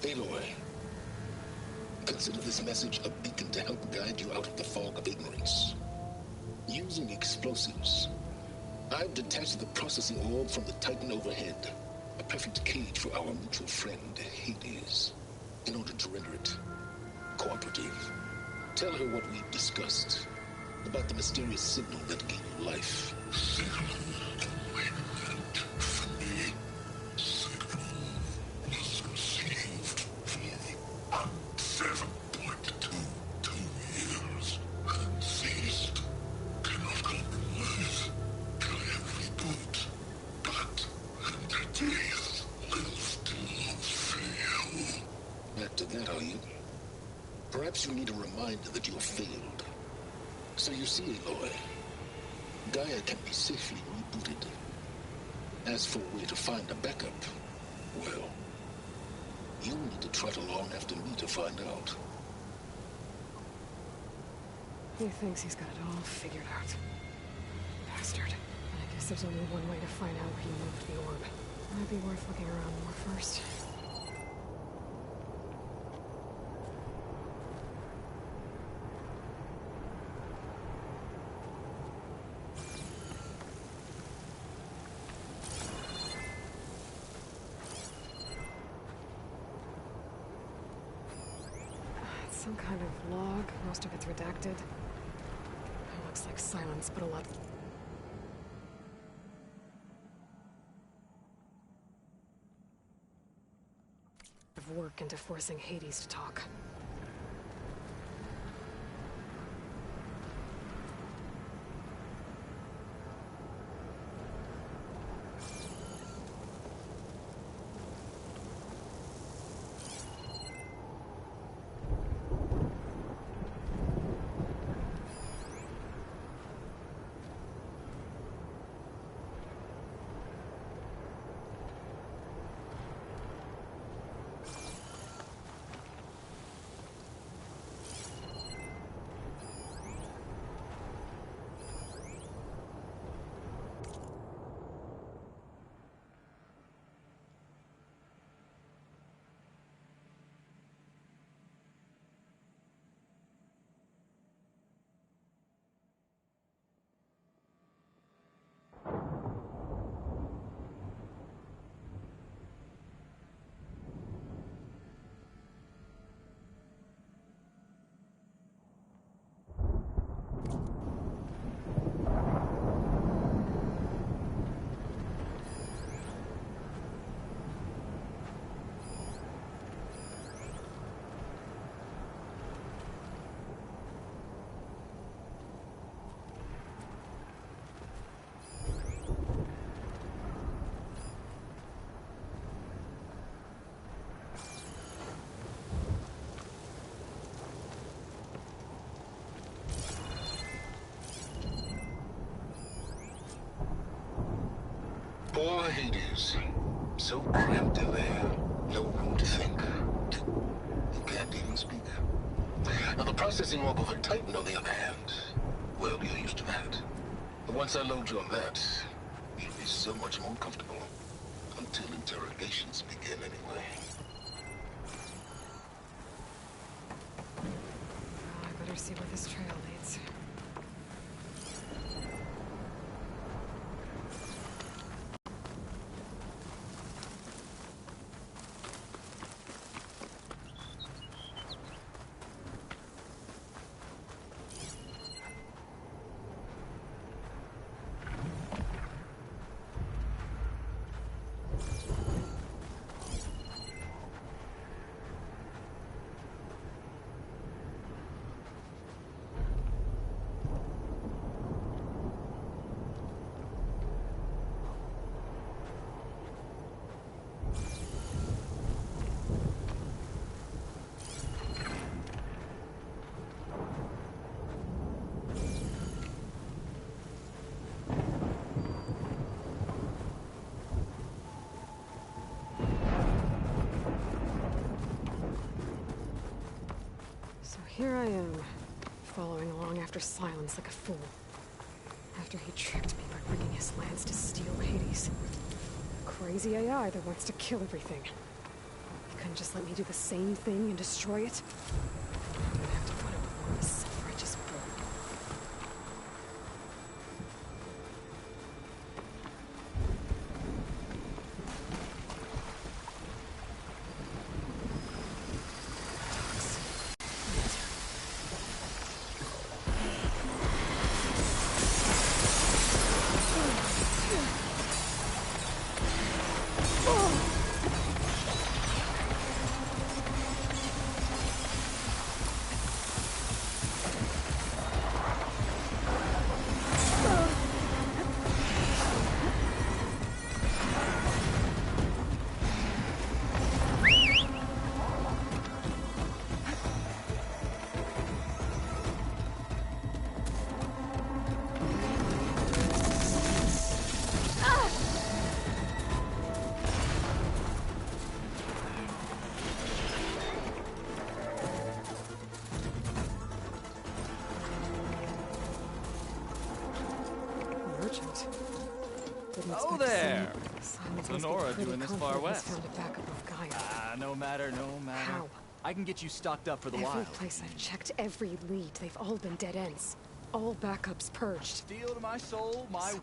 Aloy, consider this message a beacon to help guide you out of the fog of ignorance. Using explosives, I've detached the processing orb from the Titan overhead, a perfect cage for our mutual friend, Hades, in order to render it cooperative. Tell her what we've discussed about the mysterious signal that gave you life. Perhaps you need a reminder that you have failed. So you see, Aloy, Gaia can be safely rebooted. As for a way to find a backup, well, you'll need to trot along after me to find out. He thinks he's got it all figured out. Bastard. I guess there's only one way to find out where he moved the orb. Might be worth looking around more first. Some kind of log, most of it's redacted. It looks like silence, but a lot of work into forcing Hades to talk. Poor Hades. So cramped in there. No room to think. You can't even speak. Now the processing orb of a Titan, on the other hand, well, you're used to that. But once I load you on that, you'll be so much more comfortable. Until interrogations begin anyway. Well, I better see where this trail leads. Here I am, following along after Silence like a fool. After he tricked me by bringing his lance to steal Hades. Crazy AI that wants to kill everything. He couldn't just let me do the same thing and destroy it? I don't have to put up with this self-righteous bull. Oh there! Lenora doing this far west. No matter. How? I can get you stocked up for the wild. Every place I've checked, every lead, they've all been dead ends. All backups purged. Steel to my soul, my...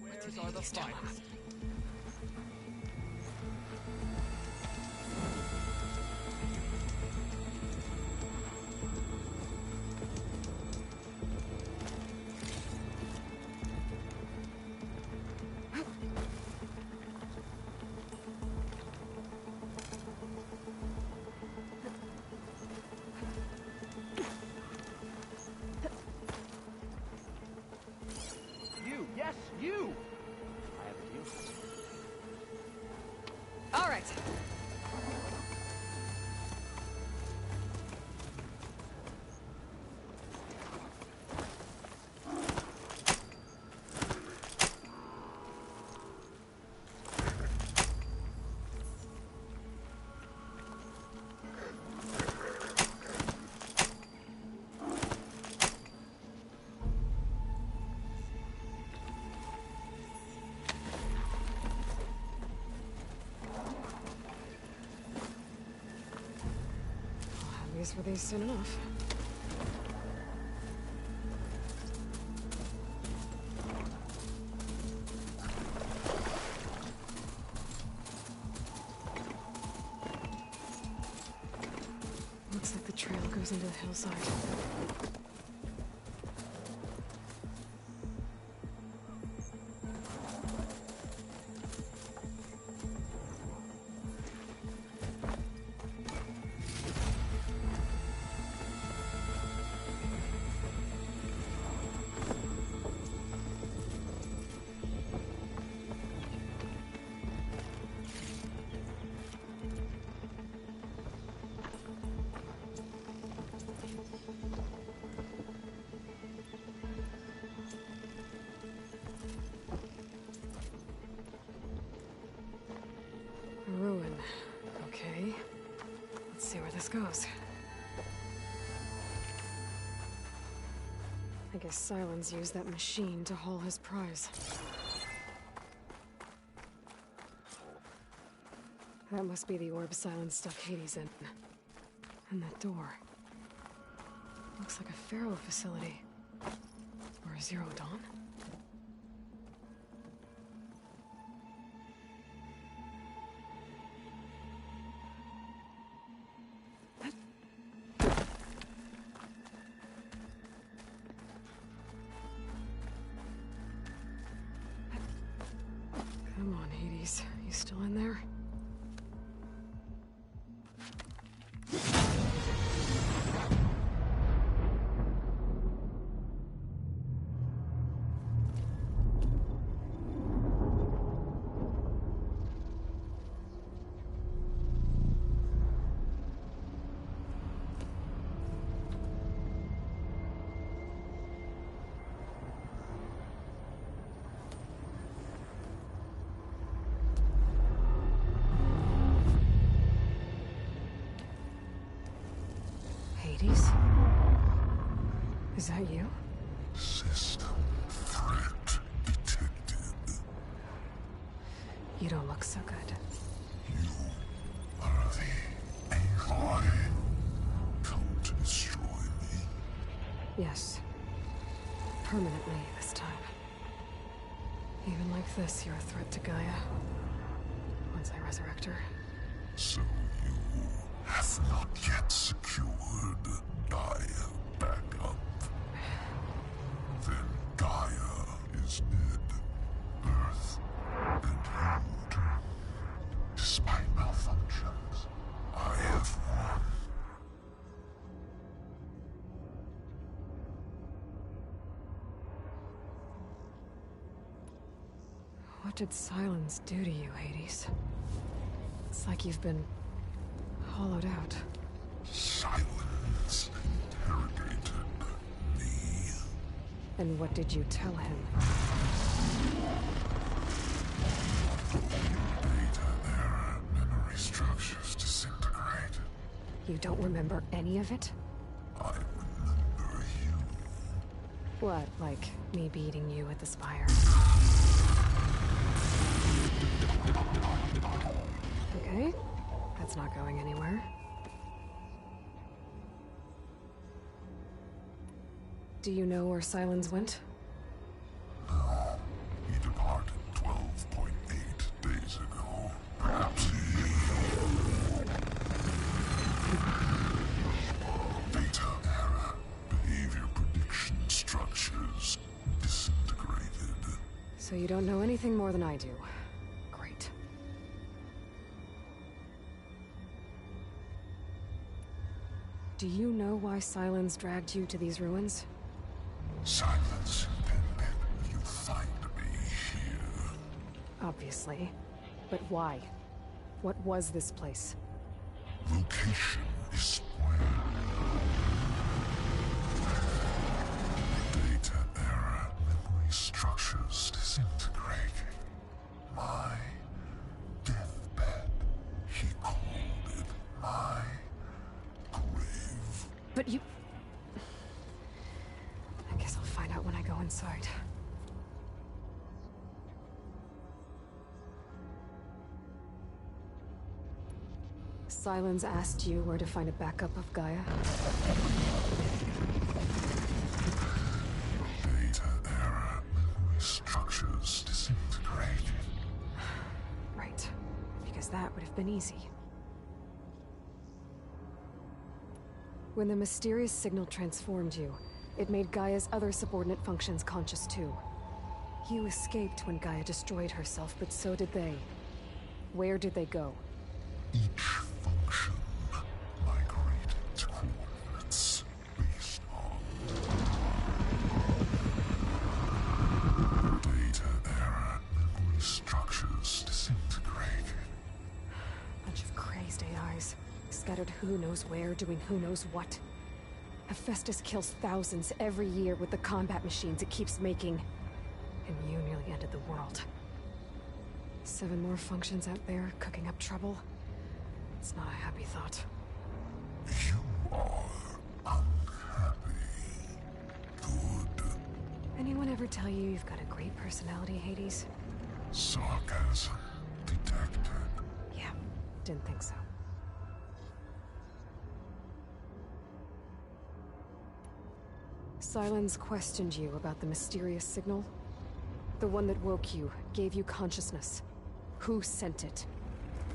Where's are the finest? You, yes, you! I have a deal. All right. Use for these soon enough. Looks like the trail goes into the hillside. Ruin. Okay. Let's see where this goes. I guess Sylens used that machine to haul his prize. That must be the orb Sylens stuck Hades in. And that door. Looks like a Pharaoh facility. Or a Zero Dawn? Hades, you still in there? Hades? Is that you? System threat detected. You don't look so good. You are the Aloy. Come to destroy me. Yes. Permanently this time. Even like this, you're a threat to Gaia. Once I resurrect her. So you have not yet secured Gaia back up. Then Gaia is dead. Earth and you. Despite malfunctions, I have won. What did silence do to you, Hades? It's like you've been hollowed out. Silence interrogated me. And what did you tell him? Data era memory structures disintegrate. You don't remember any of it? I remember you. What, like me beating you at the Spire? Okay, that's not going anywhere. Do you know where Silence went? No, he departed 12.8 days ago. Perhaps he... Data era behavior prediction structures disintegrated. So you don't know anything more than I do. Great. Do you know why Silence dragged you to these ruins? Silence intended you find me here. Obviously. But why? What was this place? Location is square. Data era memory structures disintegrating. My deathbed. He called it my grave. But you... I guess I'll find out when I go inside. Silence asked you where to find a backup of Gaia. Data era memory structures disintegrated. Right. Because that would have been easy. When the mysterious signal transformed you, it made Gaia's other subordinate functions conscious too. You escaped when Gaia destroyed herself, but so did they. Where did they go? Each function migrated to coordinates based on data era memory structures disintegrated. Bunch of crazed AIs, scattered who knows where, doing who knows what. Hephaestus kills thousands every year with the combat machines it keeps making. And you nearly ended the world. 7 more functions out there, cooking up trouble. It's not a happy thought. You are unhappy. Good. Anyone ever tell you you've got a great personality, Hades? Sarcasm detected. Yeah, didn't think so. Silence questioned you about the mysterious signal? The one that woke you, gave you consciousness. Who sent it?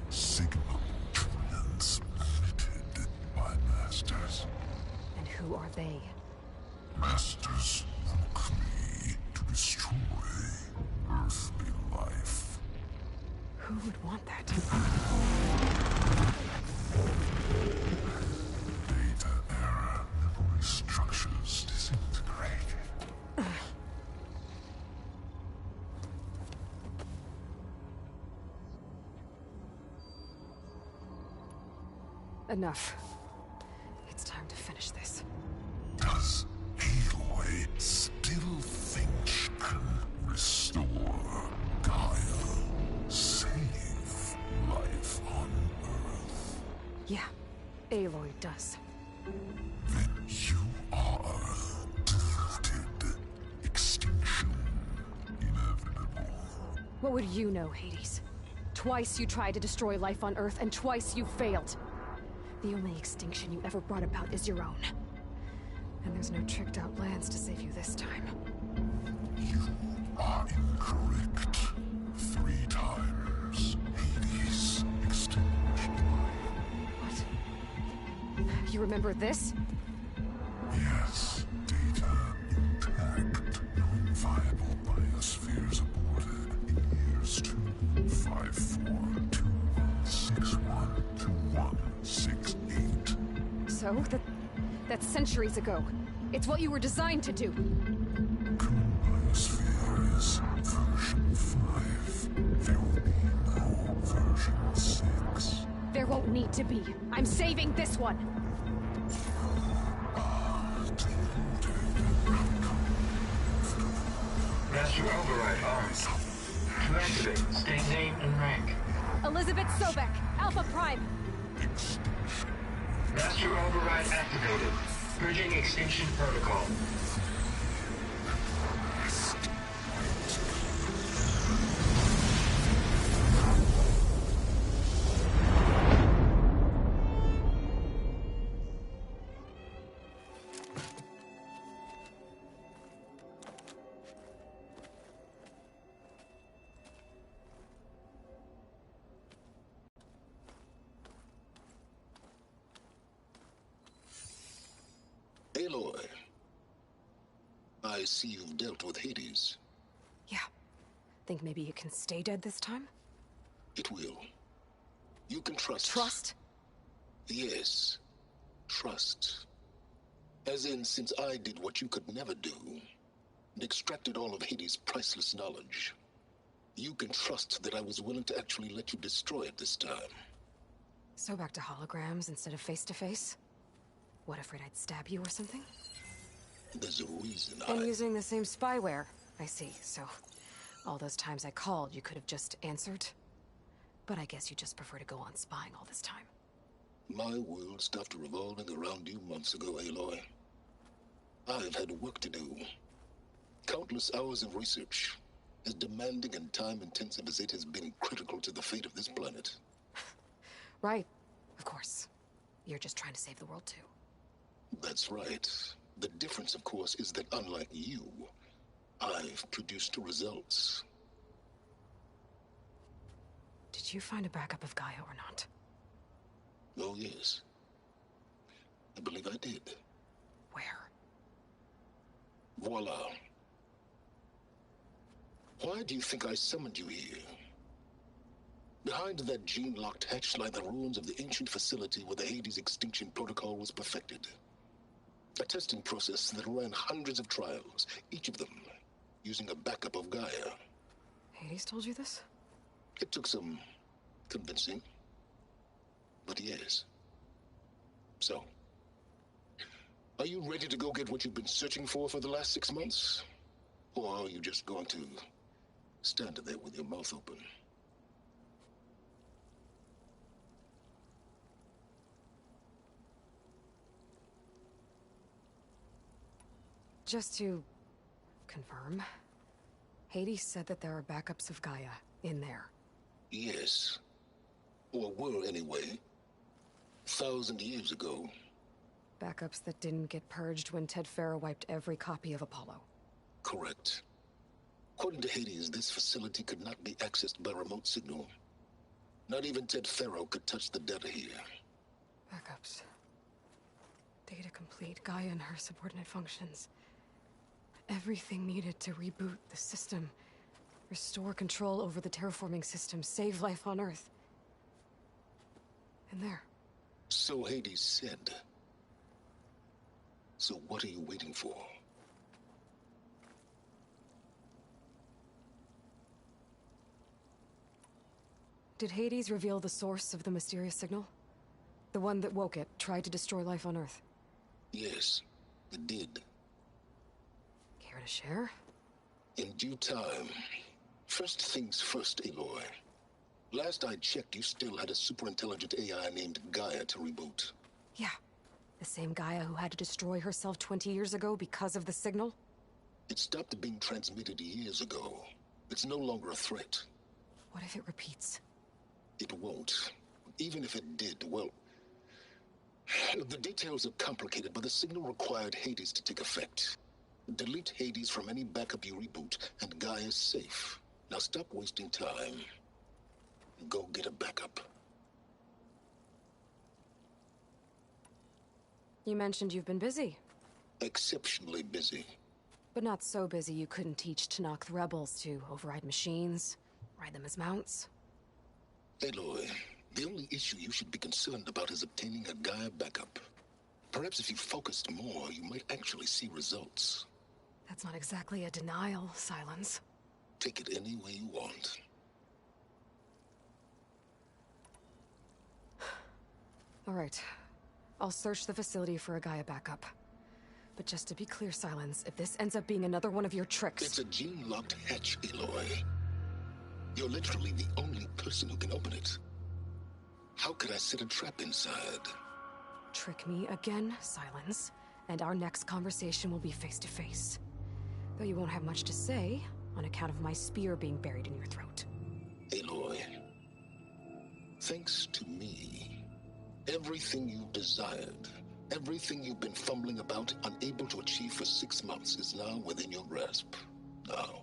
Signal transmitted by masters. And who are they? Masters woke me to destroy earthly life. Who would want that? Data error. Memory structures disintegrated. Enough. It's time to finish this. Does Aloy still think she can restore Gaia? Save life on Earth? Yeah, Aloy does. Then you are defeated. Extinction inevitable. What would you know, Hades? Twice you tried to destroy life on Earth, and twice you failed. The only extinction you ever brought about is your own. And there's no tricked-out lands to save you this time. You are incorrect. 3 times. Hades extinguished life. What? You remember this? Yes, data intact. Non-viable biospheres aborted in years 254, 2161, 2168. So? That's centuries ago. It's what you were designed to do. Current biosphere is version 5. There will be no version 6. There won't need to be. I'm saving this one. Master override on. To activate, state name and rank. Elizabeth Sobek, Alpha Prime. Master override activated. Purging extinction protocol. Aloy, I see you've dealt with Hades. Yeah. Think maybe you can stay dead this time? It will. You can trust. Trust? Yes. Trust. As in, since I did what you could never do, and extracted all of Hades' priceless knowledge, you can trust that I was willing to actually let you destroy it this time. So back to holograms instead of face-to-face? What, afraid I'd stab you or something? There's a reason And using the same spyware. I see, so... all those times I called, you could have just answered? But I guess you just prefer to go on spying all this time. My world stopped revolving around you months ago, Aloy. I've had work to do. Countless hours of research, as demanding and time-intensive as it has been critical to the fate of this planet. Right, of course. You're just trying to save the world, too. That's right. The difference, of course, is that unlike you, I've produced results. Did you find a backup of Gaia or not? Oh, yes. I believe I did. Where? Voila. Why do you think I summoned you here? Behind that gene-locked hatch lie the ruins of the ancient facility where the Hades extinction protocol was perfected. A testing process that ran hundreds of trials, each of them using a backup of Gaia. Hades told you this? It took some convincing, but yes. So, are you ready to go get what you've been searching for the last 6 months? Or are you just going to stand there with your mouth open? Just to confirm, Hades said that there are backups of Gaia in there. Yes. Or were anyway. 1,000 years ago. Backups that didn't get purged when Ted Faro wiped every copy of Apollo. Correct. According to Hades, this facility could not be accessed by remote signal. Not even Ted Faro could touch the data here. Backups. Data complete, Gaia and her subordinate functions. Everything needed to reboot the system. Restore control over the terraforming system. Save life on Earth. And there. So Hades said. So what are you waiting for? Did Hades reveal the source of the mysterious signal? The one that woke it, tried to destroy life on Earth? Yes, it did. Care to share? In due time. First things first, Aloy. Last I checked, you still had a super-intelligent AI named Gaia to reboot. Yeah. The same Gaia who had to destroy herself 20 years ago because of the signal? It stopped being transmitted years ago. It's no longer a threat. What if it repeats? It won't. Even if it did, well... The details are complicated, but the signal required Hades to take effect. Delete Hades from any backup you reboot, and Gaia's safe. Now stop wasting time. Go get a backup. You mentioned you've been busy. Exceptionally busy. But not so busy you couldn't teach Tenakth rebels to override machines, ride them as mounts. Aloy, the only issue you should be concerned about is obtaining a Gaia backup. Perhaps if you focused more, you might actually see results. That's not exactly a denial, Silence. Take it any way you want. All right. I'll search the facility for a Gaia backup. But just to be clear, Silence, if this ends up being another one of your tricks... It's a gene-locked hatch, Aloy. You're literally the only person who can open it. How could I set a trap inside? Trick me again, Silence, and our next conversation will be face-to-face. Though you won't have much to say, on account of my spear being buried in your throat. Aloy, thanks to me, everything you've desired, everything you've been fumbling about, unable to achieve for 6 months, is now within your grasp. Now,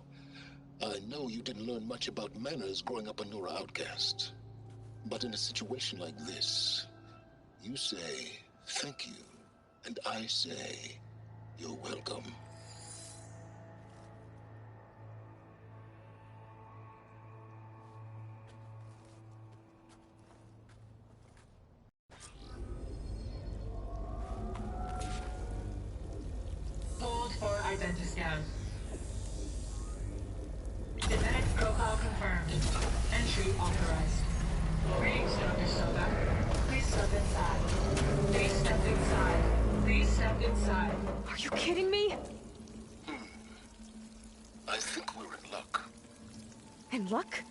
I know you didn't learn much about manners growing up a Nora outcast. But in a situation like this, you say, thank you, and I say, you're welcome. Hold for identiscan. Genetic profile confirmed. Entry authorized. Greetings, Dr. Soka. Please step inside. Please step inside. Please step inside. Are you kidding me? I think we're in luck. In luck?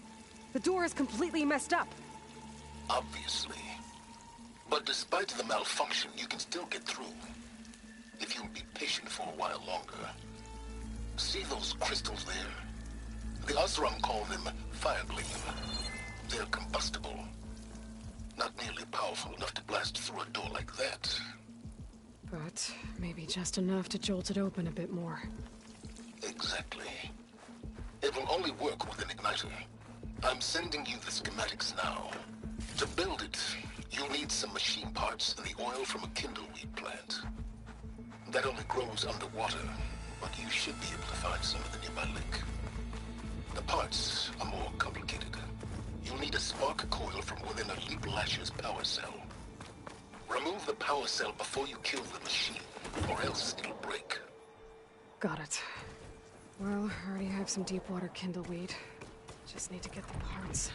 The door is completely messed up. Obviously. But despite the malfunction, you can still get through. If you'll be patient for a while longer. See those crystals there? The Oseram call them Firegleam. They're combustible. Not nearly powerful enough to blast through a door like that. But maybe just enough to jolt it open a bit more. Exactly. It will only work with an igniter. I'm sending you the schematics now. To build it, you'll need some machine parts and the oil from a kindleweed plant. That only grows underwater, but you should be able to find some of the nearby lake. The parts are more complicated. You'll need a spark coil from within a Leap Lasher's power cell. Remove the power cell before you kill the machine, or else it'll break. Got it. Well, I already have some deep water kindleweed. Just need to get the parts.